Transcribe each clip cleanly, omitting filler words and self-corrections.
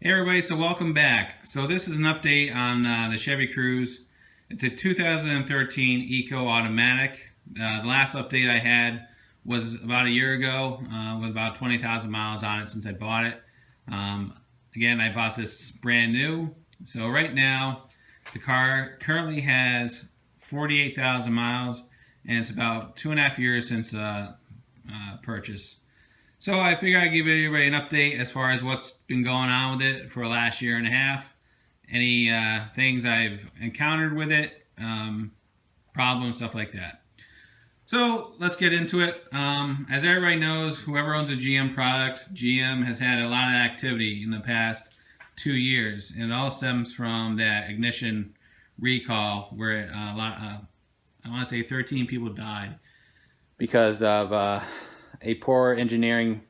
Hey everybody, so welcome back. So this is an update on the Chevy Cruze. It's a 2013 Eco Automatic. The last update I had was about a year ago with about 20,000 miles on it since I bought it. Again, I bought this brand new. So right now, the car currently has 48,000 miles and it's about 2.5 years since purchase. So I figure I'd give everybody an update as far as what's been going on with it for the last year and a half. Any things I've encountered with it, problems, stuff like that. So let's get into it. As everybody knows, whoever owns a GM product, GM has had a lot of activity in the past 2 years. And it all stems from that ignition recall where I want to say 13 people died because of a poor engineering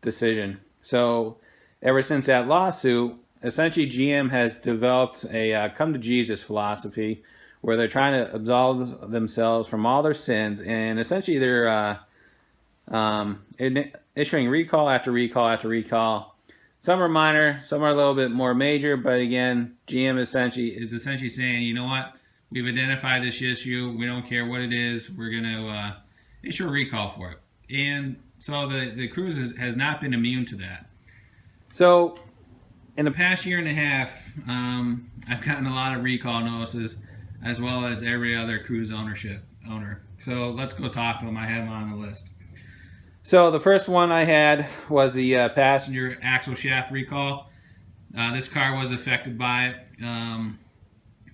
decision. So ever since that lawsuit, essentially GM has developed a come to Jesus philosophy where they're trying to absolve themselves from all their sins, and essentially they're issuing recall after recall after recall. Some are minor, some are a little bit more major, but again, GM is essentially saying, you know what, we've identified this issue, we don't care what it is, we're going to issue a recall for it. And so the Cruze has not been immune to that. So in the past year and a half, I've gotten a lot of recall notices as well as every other Cruze owner. So let's go talk to them. I have them on the list. So the first one I had was the passenger axle shaft recall. This car was affected by it.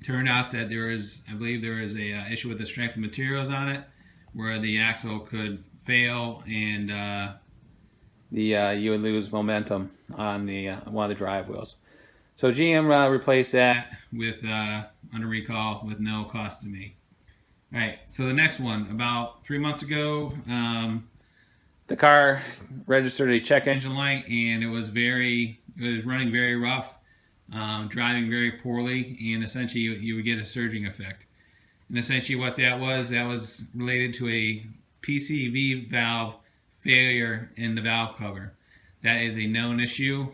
Turned out that I believe there was a issue with the strength of materials on it, where the axle could fail and you would lose momentum on one of the drive wheels. So GM replaced that with under recall with no cost to me. All right, so the next one, about 3 months ago, the car registered a check engine light, and it was running very rough, driving very poorly, and essentially you would get a surging effect. And essentially what that was related to a PCV valve failure in the valve cover. That is a known issue.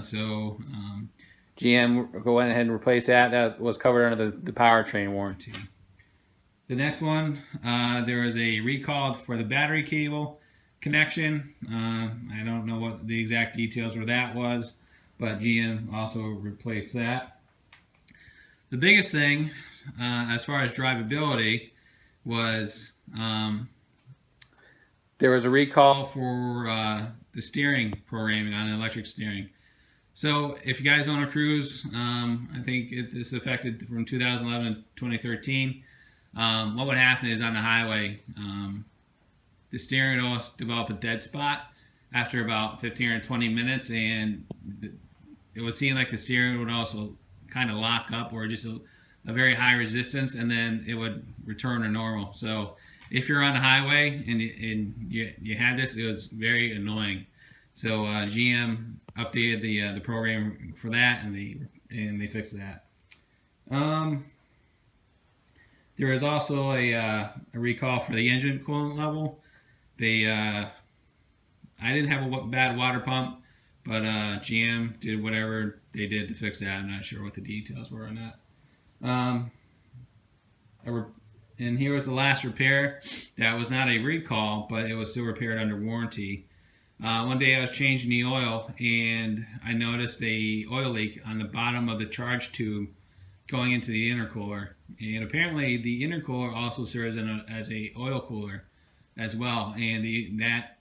So GM went ahead and replaced that. That was covered under the powertrain warranty. The next one, there was a recall for the battery cable connection. I don't know what the exact details where that was, but GM also replaced that. The biggest thing as far as drivability was there was a recall for the steering programming on electric steering. So if you guys own a Cruze, I think it's affected from 2011 to 2013. What would happen is on the highway, the steering would also develop a dead spot after about 15 or 20 minutes, and it would seem like the steering would also kind of lock up or just a very high resistance, and then it would return to normal. So if you're on the highway and you had this, it was very annoying. So GM updated the program for that, and they fixed that. There is also a recall for the engine coolant level. I didn't have a bad water pump, but GM did whatever they did to fix that. I'm not sure what the details were on that. And here was the last repair. That was not a recall, but it was still repaired under warranty. One day I was changing the oil, and I noticed a oil leak on the bottom of the charge tube going into the intercooler. And apparently the intercooler also serves as a oil cooler as well. And that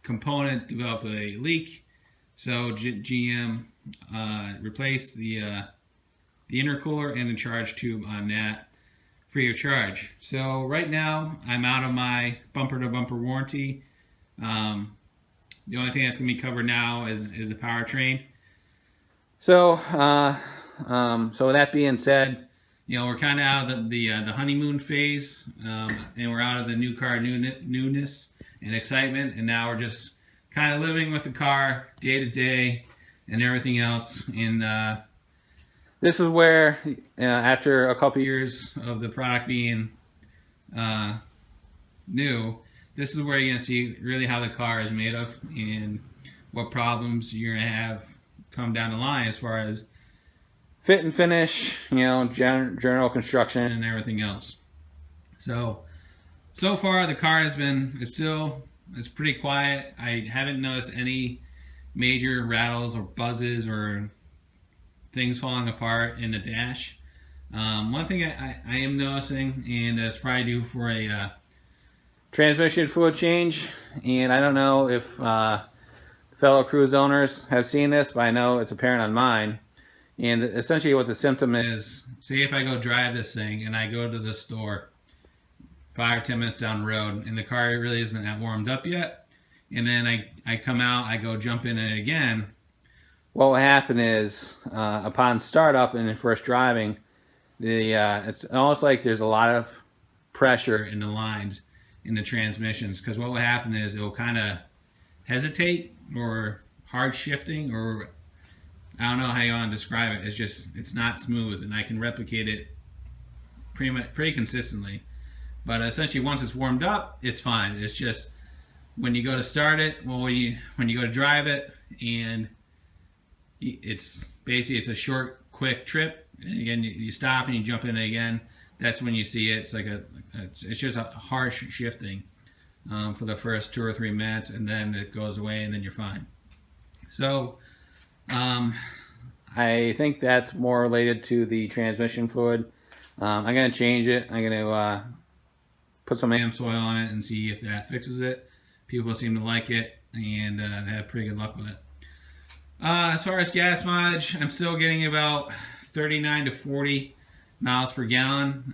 component developed a leak. So GM replaced the intercooler and the charge tube on that free of charge. So right now I'm out of my bumper-to-bumper warranty. The only thing that's going to be covered now is the powertrain. So so with that being said, we're kind of out of the honeymoon phase, and we're out of the new car newness and excitement, and now we're just kind of living with the car day to day and everything else. And this is where, after a couple years of the product being new, this is where you're going to see really how the car is made of and what problems you're going to have come down the line as far as fit and finish, you know, general construction and everything else. So far the car has been, it's pretty quiet. I haven't noticed any major rattles or buzzes or things falling apart in the dash. One thing I am noticing, and it's probably due for a transmission fluid change, and I don't know if fellow Cruze owners have seen this, but I know it's apparent on mine. And essentially what the symptom is, say if I go drive this thing and I go to the store 5 or 10 minutes down the road and the car really isn't that warmed up yet, and then I come out, I go jump in it again, what will happen is upon startup and first driving, it's almost like there's a lot of pressure in the lines in the transmissions, because what will happen is it will kind of hesitate or hard shifting, or I don't know how you want to describe it. It's not smooth, and I can replicate it pretty consistently. But essentially, once it's warmed up, it's fine. It's just when you go to start it, well, when you go to drive it, and it's basically it's a short, quick trip, and again you stop and you jump in it again. That's when you see it. It's like it's just a harsh shifting for the first 2 or 3 minutes, and then it goes away, and then you're fine. So I think that's more related to the transmission fluid. I'm going to change it. I'm going to put some AMSOIL on it and see if that fixes it. People seem to like it, and they have pretty good luck with it. As far as gas mileage, I'm still getting about 39 to 40 miles per gallon.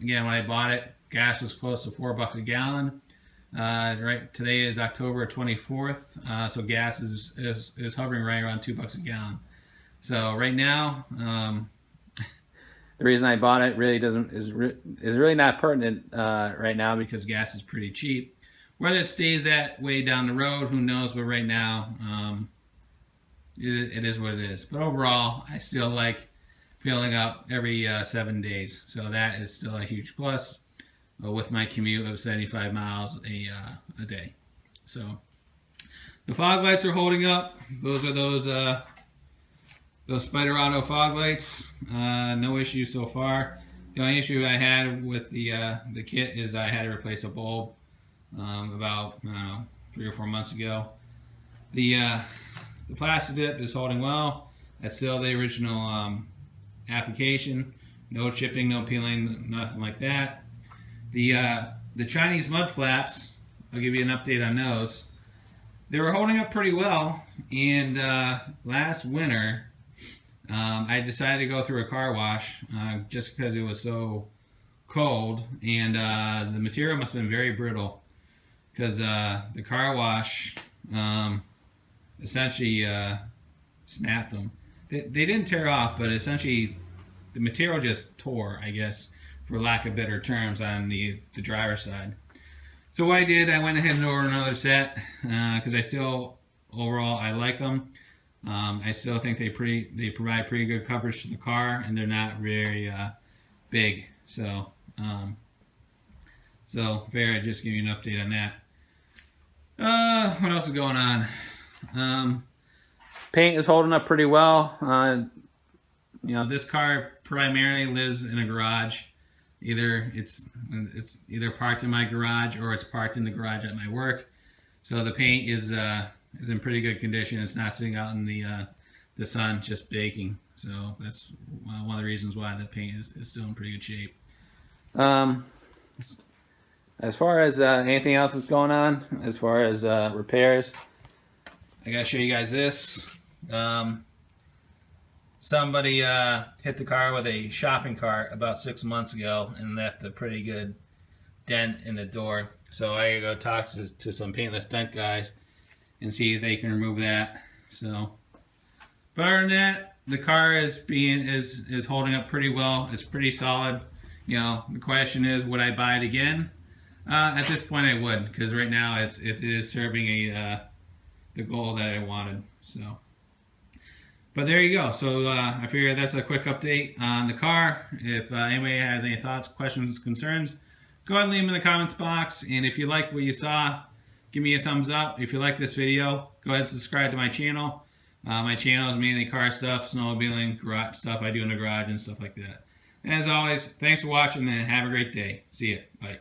Again, when I bought it, gas was close to $4 a gallon. Right today is October 24th, so gas is hovering right around $2 a gallon. So right now, the reason I bought it really is really not pertinent right now, because gas is pretty cheap. Whether it stays that way down the road, who knows? But right now, it is what it is. But overall, I still like filling up every 7 days, so that is still a huge plus with my commute of 75 miles a day. So the fog lights are holding up. Those are those Spider Auto fog lights. No issue so far. The only issue I had with the kit is I had to replace a bulb about 3 or 4 months ago. The plastic dip is holding well. That's still the original application. No chipping, no peeling, nothing like that. The Chinese mud flaps, I'll give you an update on those. They were holding up pretty well, and last winter I decided to go through a car wash just because it was so cold, and the material must have been very brittle, because the car wash essentially snapped them. They didn't tear off, but essentially the material just tore, I guess, for lack of better terms, on the driver's side. So what I did, I went ahead and ordered another set, because overall I like them. I still think they provide pretty good coverage to the car, and they're not very big. So figured I'd just give you an update on that. What else is going on? Paint is holding up pretty well. This car primarily lives in a garage. Either it's either parked in my garage or it's parked in the garage at my work. So the paint is in pretty good condition. It's not sitting out in the sun just baking. So that's one of the reasons why the paint is still in pretty good shape. As far as anything else that's going on, as far as repairs, I gotta show you guys this. Somebody hit the car with a shopping cart about 6 months ago and left a pretty good dent in the door. So I gotta go talk to some paintless dent guys and see if they can remove that. So, but other than that, the car is holding up pretty well. It's pretty solid. The question is, would I buy it again? At this point, I would, because right now it is serving the goal that I wanted. So. But there you go. So I figure that's a quick update on the car. If anybody has any thoughts, questions, concerns, go ahead and leave them in the comments box. And if you like what you saw, give me a thumbs up. If you like this video, go ahead and subscribe to my channel. My channel is mainly car stuff, snowmobiling, garage stuff I do in the garage and stuff like that. And as always, thanks for watching and have a great day. See ya. Bye.